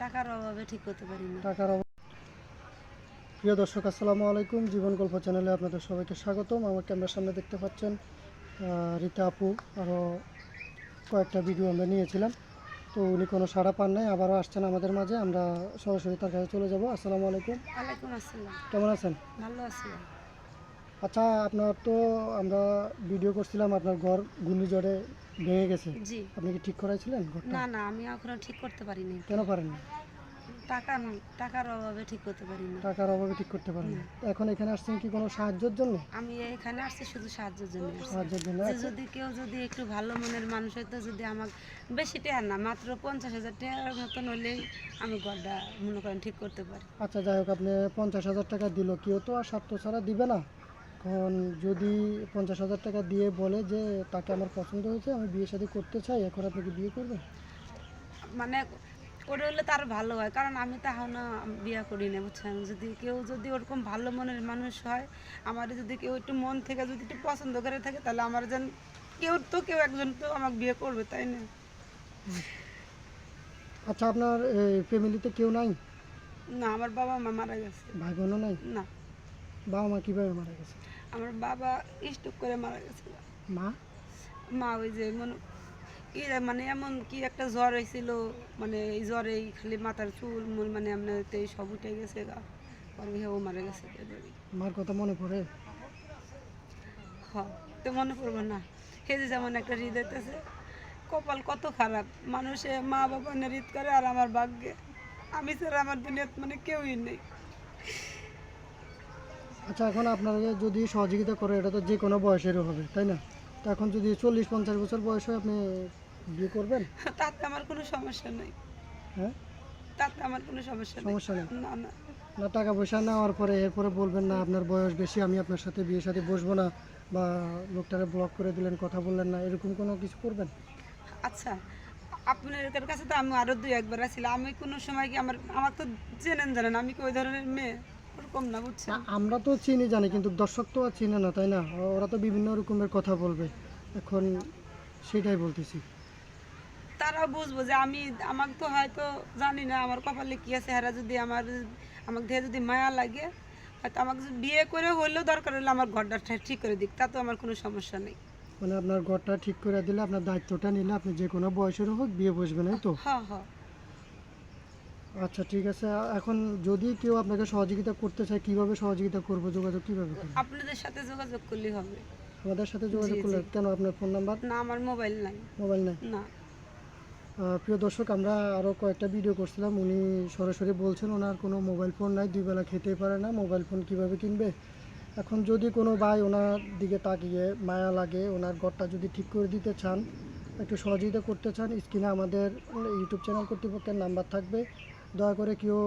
টাকার অভাবে ঠিক করতে পারি না। প্রিয় দর্শক, আসসালামু আলাইকুম। জীবন গল্প চ্যানেলে আপনাদের সবাইকে স্বাগতম। আমার ক্যামেরার সামনে দেখতে পাচ্ছেন রীতা আপু, আরও কয়েকটা ভিডিও আমরা নিয়েছিলাম, তো উনি কোনো সাড়া পান নাই, আবারও আসছেন আমাদের মাঝে। আমরা সরাসরি তার কাছে চলে যাব। আসসালামু আলাইকুম। ওয়ালাইকুম আসসালাম। কেমন আছেন? ভালো আছি। আচ্ছা, আপনার তো আমরা ভিডিও করছিলাম, আপনার ঘর ঘূর্ণিঝড়ে ভেঙে গেছে। জি। আপনি কি ঠিক করাইছিলেন ঘরটা? না, আমি এখনো ঠিক করতে পারিনি। কেন পারেননি? টাকার অভাবে ঠিক করতে পারি না। টাকার অভাবে ঠিক করতে পারেন না। এখন এখানে আসছেন কি কোনো সাহায্যের জন্য? আমি এখানে আসছি শুধু সাহায্যের জন্য। সাহায্যের জন্য। যে যদি কেউ একটু ভালো মনের মানুষ হয়তো, যদি আমাকে বেশি টাকা না, মাত্র 50,000 টাকার মতন হলেই আমি ঘরটা মনে করেন ঠিক করতে পারি। আচ্ছা, যাই হোক, আপনি 50,000 টাকা দিল, কেউ তো আর স্বার্থ ছাড়া দিবে না। এখন যদি 50,000 টাকা দিয়ে বলে যে তাকে আমার পছন্দ হয়েছে, আমি বিয়ে শাদী করতে চাই, এখন আপনি কি বিয়ে করবেন? মানে করে হলে তার ভালো হয়, কারণ আমি তো এখনো বিয়ে করি না, বুঝছেন। যদি ওরকম ভালো মনের মানুষ হয়, আমার যদি কেউ একটু মন থেকে যদি একটু পছন্দ করে থাকে, তাহলে আমার যেন কেউ একজন তো আমাকে বিয়ে করবে, তাই না? আচ্ছা, আপনার ফ্যামিলিতে কেউ নাই? না, আমার বাবা মা মারা গেছে। ভাই বোনও নাই? না, বাবা মা কীভাবে মারা গেছে? আমার বাবা স্ট্রোক করে মারা গেছে। মা? মা ওই যে মানে এমন কি একটা জ্বর হয়েছিল, মানে এই জ্বরেই খালি মাথার চুল মানে আপনার সব উঠে গেছে গা, পরে হেও মারা গেছে। মার কথা মনে পড়ে? তো মনে পড়বো না? এই যে যেমন একটা হৃদয় আছে, কপাল কত খারাপ, মানুষে মা বাবা হৃদ করে, আর আমার ভাগ্যে আমি ছাড়া আমার দুনিয়াত মানে কেউই নেই। আচ্ছা, এখন আপনারা যদি সহযোগিতা করে, এটা তো যে কোনো বয়সেরও হবে, তাই না? তো এখন যদি 40-50 বছর বয়স হয়, আপনি বিয়ে করবেন? তাতে আমার কোনো সমস্যা নেই। হ্যাঁ, তাতে আমার কোনো সমস্যা নেই। সমস্যা নেই। না না, না, টাকা পয়সা নেওয়ার পরে এরপরে বলবেন না আপনার বয়স বেশি, আমি আপনার সাথে বিয়ের সাথে বসবো না, বা লোকটারে ব্লক করে দিলেন, কথা বললেন না, এরকম কোনো কিছু করবেন? আচ্ছা, আপনার কাছে তো আমি আরো দুই একবার আসছিলাম, আমি কোনো সময় কি আমার তো জানেন আমি কি ওই ধরনের মেয়ে? ওরকম না, বুঝছেন। না, আমরা তো চিনি জানি, কিন্তু দর্শক তো আর চিনে না, তাই না? ওরা তো বিভিন্ন রকমের কথা বলবে, এখন সেটাই বলতেছি। তারাও বুঝবো যে আমাকে তো হয়তো জানি না আমার কপালে কি আছে, হেরা যদি আমাকে দেখে যদি মায়া লাগে, হয়তো আমাকে যদি বিয়ে করে হইলেও দরকার হলে আমার ঘরটা ঠিক করে দিক, তা তো আমার কোনো সমস্যা নেই। মানে আপনার ঘরটা ঠিক করে দিলে, আপনার দায়িত্বটা নিলে, আপনি যে কোনো বয়সের হোক বিয়ে বসবেন, এই তো? হ্যাঁ হ্যাঁ। আচ্ছা, ঠিক আছে। এখন যদি কেউ আপনাকে সহযোগিতা করতে চায়, কিভাবে সহযোগিতা করবো, যোগাযোগ কিভাবে করবো? আপনাদের সাথে যোগাযোগ করলেই হবে। আমাদের সাথে যোগাযোগ করলে? কেন, আপনার ফোন নাম্বার? না, আমার মোবাইল নাই। মোবাইল নেই? না। প্রিয় দর্শক, আমরা আরও কয়েকটা ভিডিও করছিলাম, উনি সরাসরি বলছেন ওনার কোনো মোবাইল ফোন নাই, দুই বেলা খেতেই পারে না, মোবাইল ফোন কীভাবে কিনবে? এখন যদি কোনো ভাই ওনার দিকে তাকিয়ে মায়া লাগে, ওনার ঘরটা যদি ঠিক করে দিতে চান, একটু সহযোগিতা করতে চান, স্ক্রিনে আমাদের ইউটিউব চ্যানেল কর্তৃপক্ষের নাম্বার থাকবে। দয়া করে কেউ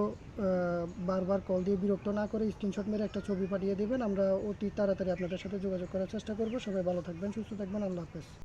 বারবার কল দিয়ে বিরক্ত না করে স্ক্রিনশট মেরে একটা ছবি পাঠিয়ে দেবেন, আমরা অতি তাড়াতাড়ি আপনাদের সাথে যোগাযোগ করার চেষ্টা করব। সবাই ভালো থাকবেন, সুস্থ থাকবেন, আল্লাহ হাফেজ।